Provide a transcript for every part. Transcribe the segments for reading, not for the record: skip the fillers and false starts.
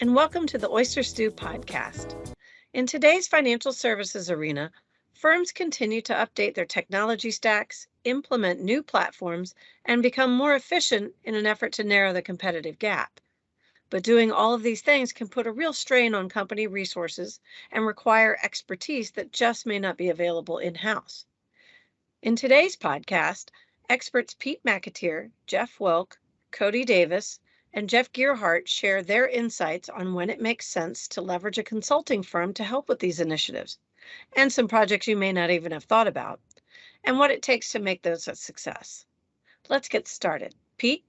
and welcome to the Oyster Stew podcast. In today's financial services arena, firms continue to update their technology stacks, implement new platforms, and become more efficient in an effort to narrow the competitive gap. But doing all of these things can put a real strain on company resources and require expertise that just may not be available in-house. In today's podcast, experts Pete McAteer, Jeff Wilk, Cody Davis, and Jeff Gearhart share their insights on when it makes sense to leverage a consulting firm to help with these initiatives, and some projects you may not even have thought about, and what it takes to make those a success. Let's get started. Pete?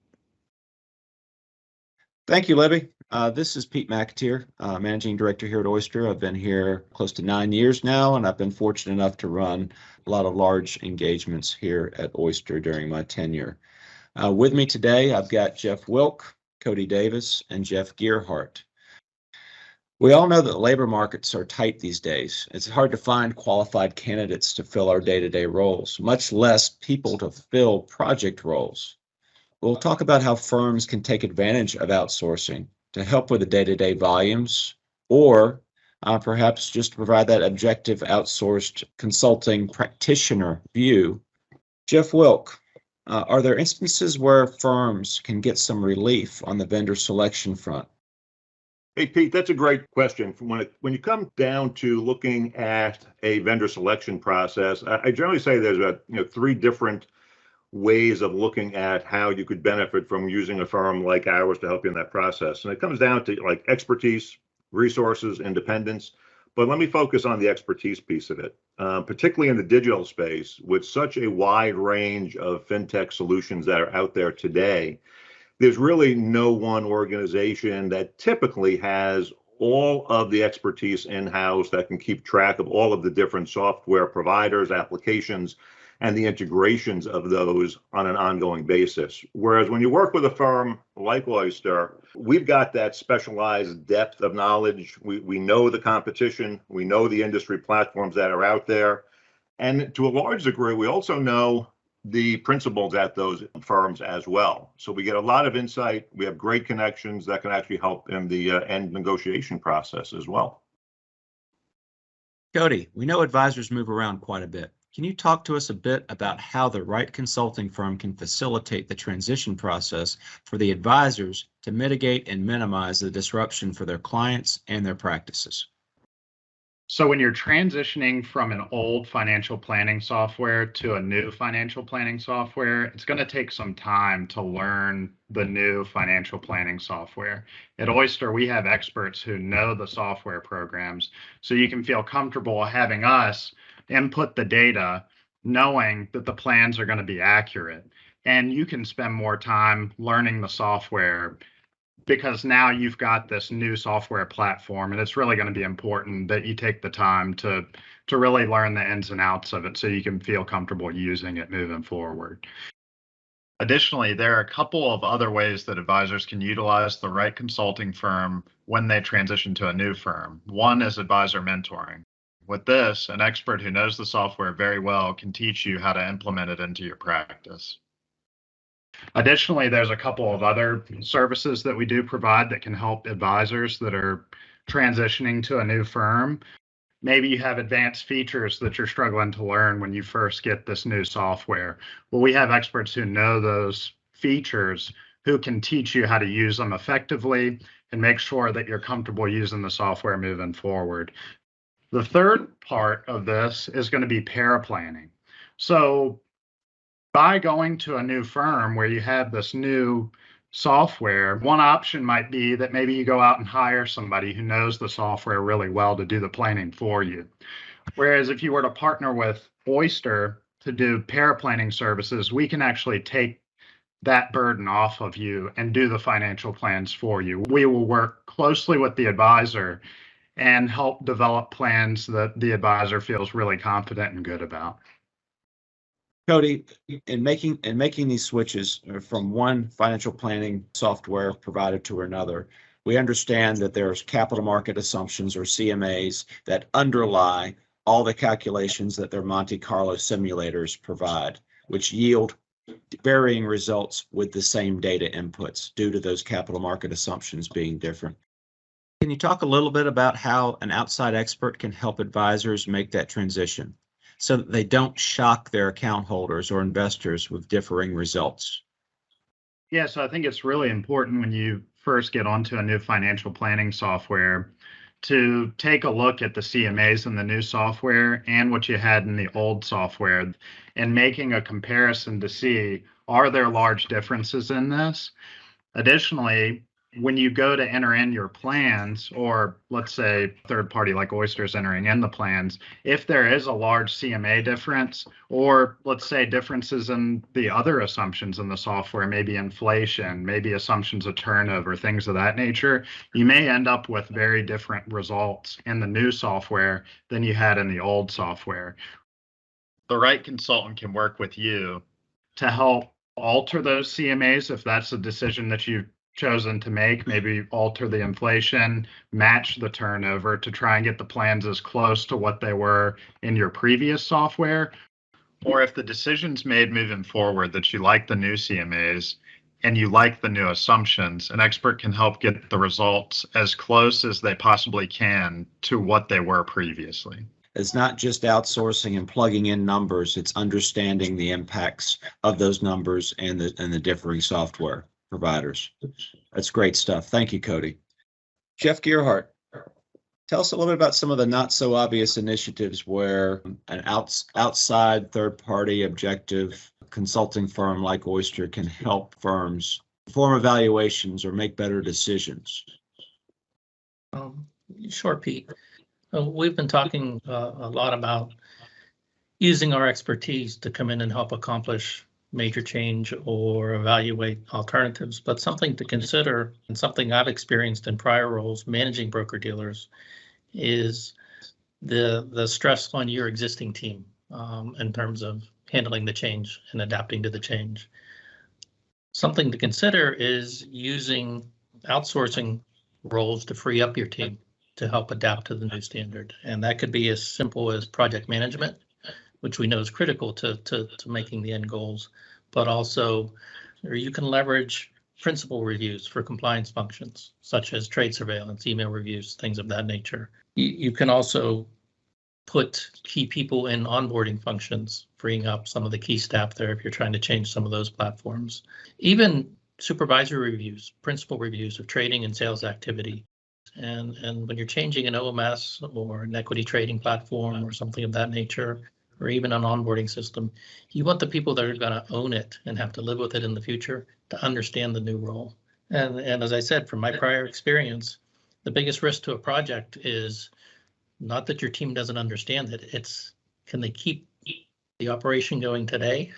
Thank you, Libby. This is Pete McAteer, Managing Director here at Oyster. I've been here close to 9 years now, and I've been fortunate enough to run a lot of large engagements here at Oyster during my tenure. With me today, I've got Jeff Wilk, Cody Davis, and Jeff Gearhart. We all know that labor markets are tight these days. It's hard to find qualified candidates to fill our day-to-day roles, much less people to fill project roles. We'll talk about how firms can take advantage of outsourcing to help with the day-to-day volumes, or perhaps just to provide that objective outsourced consulting practitioner view. Jeff Wilk, are there instances where firms can get some relief on the vendor selection front? Hey, Pete, that's a great question. When you come down to looking at a vendor selection process, I generally say there's three different ways of looking at how you could benefit from using a firm like ours to help you in that process. And it comes down to like expertise, resources, independence. But let me focus on the expertise piece of it, particularly in the digital space with such a wide range of fintech solutions that are out there today. There's really no one organization that typically has all of the expertise in-house that can keep track of all of the different software providers, applications, and the integrations of those on an ongoing basis. Whereas when you work with a firm like Oyster, we've got that specialized depth of knowledge. We know the competition, we know the industry platforms that are out there. And to a large degree, we also know the principals at those firms as well. So we get a lot of insight. We have great connections that can actually help in the end negotiation process as well. Cody, we know advisors move around quite a bit. Can you talk to us a bit about how the right consulting firm can facilitate the transition process for the advisors to mitigate and minimize the disruption for their clients and their practices? So when you're transitioning from an old financial planning software to a new financial planning software, it's going to take some time to learn the new financial planning software. At Oyster, we have experts who know the software programs, so you can feel comfortable having us input the data, knowing that the plans are going to be accurate. And you can spend more time learning the software because now you've got this new software platform, and it's really going to be important that you take the time to really learn the ins and outs of it so you can feel comfortable using it moving forward. Additionally, there are a couple of other ways that advisors can utilize the right consulting firm when they transition to a new firm. One is advisor mentoring. With this, an expert who knows the software very well can teach you how to implement it into your practice. Additionally, there's a couple of other services that we do provide that can help advisors that are transitioning to a new firm. Maybe you have advanced features that you're struggling to learn when you first get this new software. Well, we have experts who know those features who can teach you how to use them effectively and make sure that you're comfortable using the software moving forward. The third part of this is going to be paraplanning. So by going to a new firm where you have this new software, one option might be that maybe you go out and hire somebody who knows the software really well to do the planning for you. Whereas if you were to partner with Oyster to do paraplanning services, we can actually take that burden off of you and do the financial plans for you. We will work closely with the advisor and help develop plans that the advisor feels really confident and good about. Cody, in making these switches from one financial planning software provider to another, we understand that there's capital market assumptions or CMAs that underlie all the calculations that their Monte Carlo simulators provide, which yield varying results with the same data inputs due to those capital market assumptions being different. Can you talk a little bit about how an outside expert can help advisors make that transition so that they don't shock their account holders or investors with differing results? Yeah, so I think it's really important when you first get onto a new financial planning software to take a look at the CMAs in the new software and what you had in the old software and making a comparison to see, are there large differences in this? Additionally, when you go to enter in your plans, or let's say third party like Oyster's entering in the plans, if there is a large CMA difference, or let's say differences in the other assumptions in the software, maybe inflation, maybe assumptions of turnover, things of that nature, you may end up with very different results in the new software than you had in the old software. The right consultant can work with you to help alter those CMAs if that's a decision that you've chosen to make, maybe alter the inflation, match the turnover to try and get the plans as close to what they were in your previous software. Or if the decision's made moving forward that you like the new CMAs and you like the new assumptions, an expert can help get the results as close as they possibly can to what they were previously. It's not just outsourcing and plugging in numbers, it's understanding the impacts of those numbers and the differing software providers. That's great stuff. Thank you, Cody. Jeff Gearhart, tell us a little bit about some of the not so obvious initiatives where an outside third-party objective consulting firm like Oyster can help firms perform evaluations or make better decisions. Sure, Pete. We've been talking a lot about using our expertise to come in and help accomplish major change or evaluate alternatives, but something to consider, and something I've experienced in prior roles managing broker-dealers, is the stress on your existing team in terms of handling the change and adapting to the change. Something to consider is using outsourcing roles to free up your team to help adapt to the new standard. And that could be as simple as project management, which we know is critical to making the end goals, but also, or you can leverage principal reviews for compliance functions, such as trade surveillance, email reviews, things of that nature. You can also put key people in onboarding functions, freeing up some of the key staff there if you're trying to change some of those platforms. Even supervisory reviews, principal reviews of trading and sales activity. And when you're changing an OMS or an equity trading platform or something of that nature, or even an onboarding system, you want the people that are going to own it and have to live with it in the future to understand the new role. And as I said, from my prior experience, the biggest risk to a project is not that your team doesn't understand it, it's can they keep the operation going today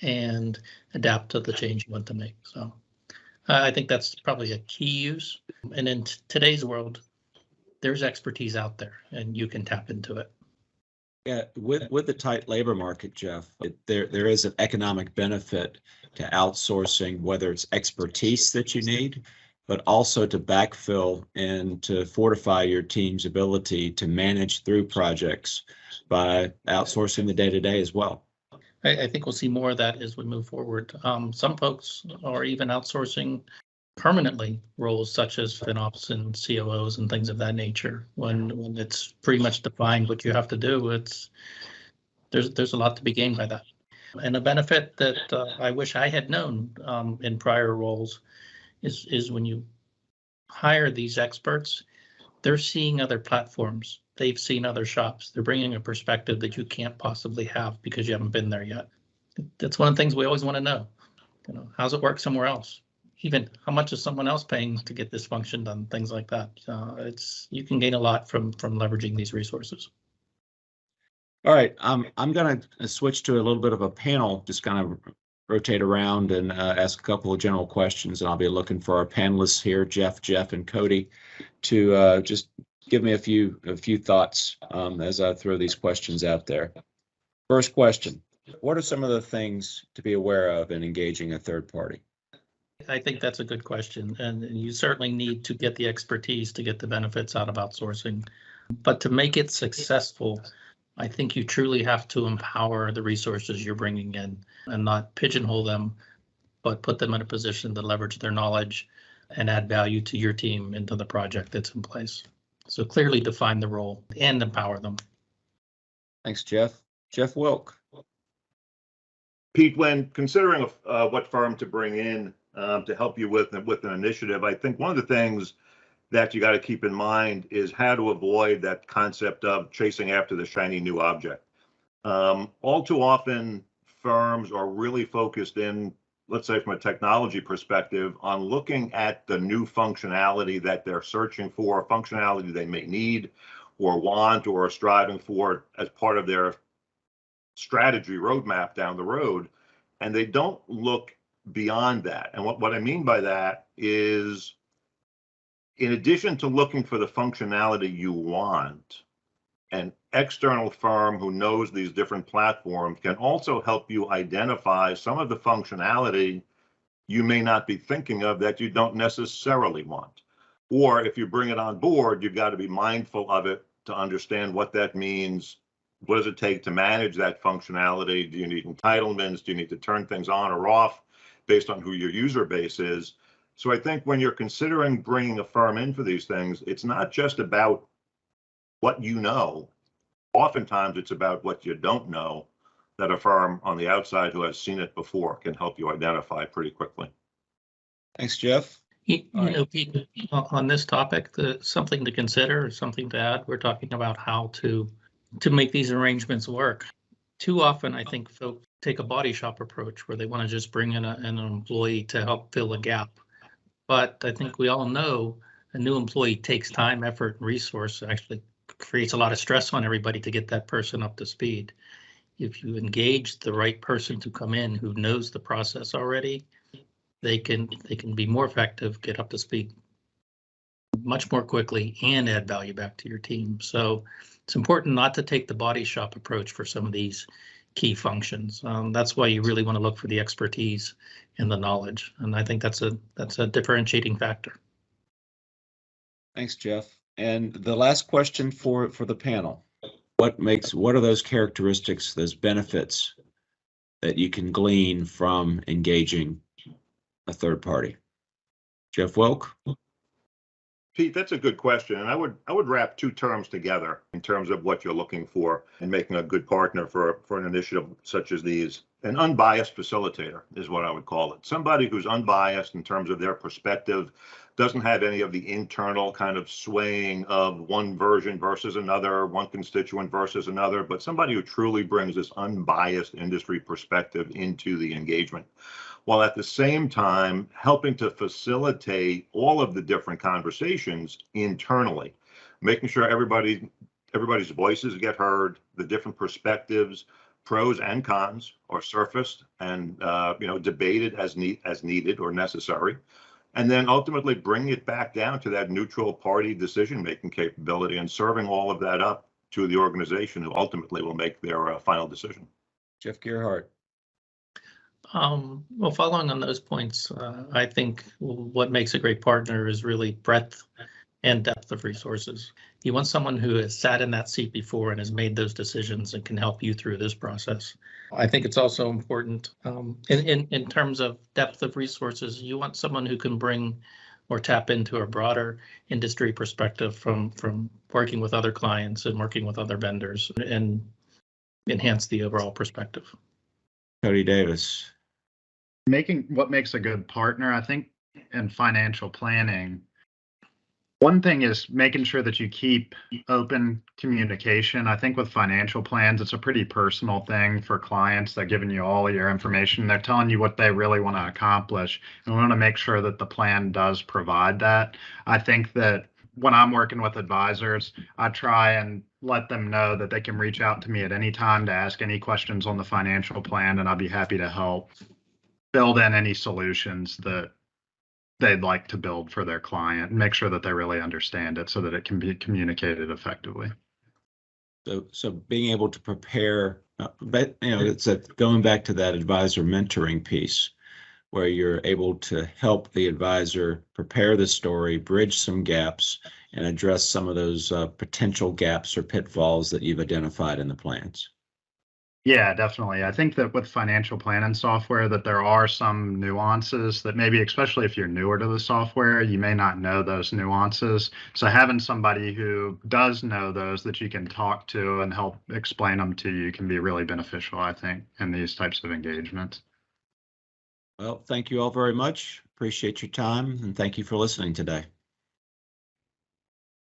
and adapt to the change you want to make. So I think that's probably a key use. And in today's world, there's expertise out there and you can tap into it. Yeah, with the tight labor market, Jeff, there is an economic benefit to outsourcing, whether it's expertise that you need, but also to backfill and to fortify your team's ability to manage through projects by outsourcing the day-to-day as well. I think we'll see more of that as we move forward. Some folks are even outsourcing permanently roles such as FinOps and COOs and things of that nature. When it's pretty much defined what you have to do, there's a lot to be gained by that. And a benefit that I wish I had known in prior roles is when you hire these experts, they're seeing other platforms. They've seen other shops. They're bringing a perspective that you can't possibly have because you haven't been there yet. That's one of the things we always want to know. How's it work somewhere else? Even how much is someone else paying to get this function done? Things like that. You can gain a lot from leveraging these resources. All right, I'm going to switch to a little bit of a panel, just kind of rotate around and ask a couple of general questions, and I'll be looking for our panelists here, Jeff, and Cody, to just give me a few thoughts as I throw these questions out there. First question: what are some of the things to be aware of in engaging a third party? I think that's a good question, and you certainly need to get the expertise to get the benefits out of outsourcing. But to make it successful, I think you truly have to empower the resources you're bringing in and not pigeonhole them, but put them in a position to leverage their knowledge and add value to your team into the project that's in place. So clearly define the role and empower them. Thanks, Jeff. Jeff Wilk. Pete, when considering what firm to bring in to help you with an initiative, I think one of the things that you got to keep in mind is how to avoid that concept of chasing after the shiny new object. All too often, firms are really focused in, let's say from a technology perspective, on looking at the new functionality that they're searching for, functionality they may need or want or are striving for as part of their strategy roadmap down the road, and they don't look beyond that. And what I mean by that is, in addition to looking for the functionality you want, an external firm who knows these different platforms can also help you identify some of the functionality you may not be thinking of that you don't necessarily want. Or if you bring it on board, you've got to be mindful of it to understand what that means. What does it take to manage that functionality? Do you need entitlements? Do you need to turn things on or off based on who your user base is? So I think when you're considering bringing a firm in for these things, it's not just about what you know. Oftentimes it's about what you don't know that a firm on the outside who has seen it before can help you identify pretty quickly. Thanks, Jeff. You know, Pete, on this topic, something to consider, something to add, we're talking about how to make these arrangements work. Too often, I think folks take a body shop approach where they want to just bring in an employee to help fill a gap. But I think we all know a new employee takes time, effort, and resource, actually creates a lot of stress on everybody to get that person up to speed. If you engage the right person to come in who knows the process already, they can be more effective, get up to speed much more quickly, and add value back to your team. So it's important not to take the body shop approach for some of these key functions. That's why you really want to look for the expertise and the knowledge. And I think that's a differentiating factor. Thanks, Jeff. And the last question for the panel. What are those characteristics, those benefits that you can glean from engaging a third party? Jeff Wilk? Pete, that's a good question. And I would wrap two terms together in terms of what you're looking for in making a good partner for an initiative such as these. An unbiased facilitator is what I would call it. Somebody who's unbiased in terms of their perspective, doesn't have any of the internal kind of swaying of one version versus another, one constituent versus another, but somebody who truly brings this unbiased industry perspective into the engagement, while at the same time helping to facilitate all of the different conversations internally, making sure everybody's voices get heard, the different perspectives, pros and cons are surfaced and debated as needed or necessary, and then ultimately bring it back down to that neutral party decision-making capability and serving all of that up to the organization who ultimately will make their final decision. Jeff Gerhardt. Well, following on those points, I think what makes a great partner is really breadth and depth of resources. You want someone who has sat in that seat before and has made those decisions and can help you through this process. I think it's also important in terms of depth of resources. You want someone who can bring or tap into a broader industry perspective from working with other clients and working with other vendors and enhance the overall perspective. Cody Davis. What makes a good partner, I think, in financial planning, one thing is making sure that you keep open communication. I think with financial plans, it's a pretty personal thing for clients. They're giving you all of your information. They're telling you what they really want to accomplish. And we want to make sure that the plan does provide that. I think that when I'm working with advisors, I try and let them know that they can reach out to me at any time to ask any questions on the financial plan, and I'll be happy to help build in any solutions that they'd like to build for their client and make sure that they really understand it so that it can be communicated effectively. So being able to prepare, but it's going back to that advisor mentoring piece where you're able to help the advisor prepare the story, bridge some gaps, and address some of those potential gaps or pitfalls that you've identified in the plans. Yeah, definitely. I think that with financial planning software, that there are some nuances that maybe, especially if you're newer to the software, you may not know those nuances. So having somebody who does know those that you can talk to and help explain them to you can be really beneficial, I think, in these types of engagements. Well, thank you all very much. Appreciate your time, and thank you for listening today.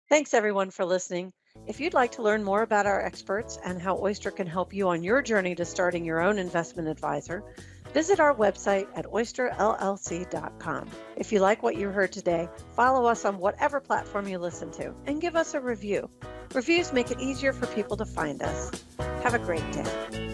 Thanks everyone for listening. If you'd like to learn more about our experts and how Oyster can help you on your journey to starting your own investment advisor, visit our website at oysterllc.com. If you like what you heard today, follow us on whatever platform you listen to and give us a review. Reviews make it easier for people to find us. Have a great day.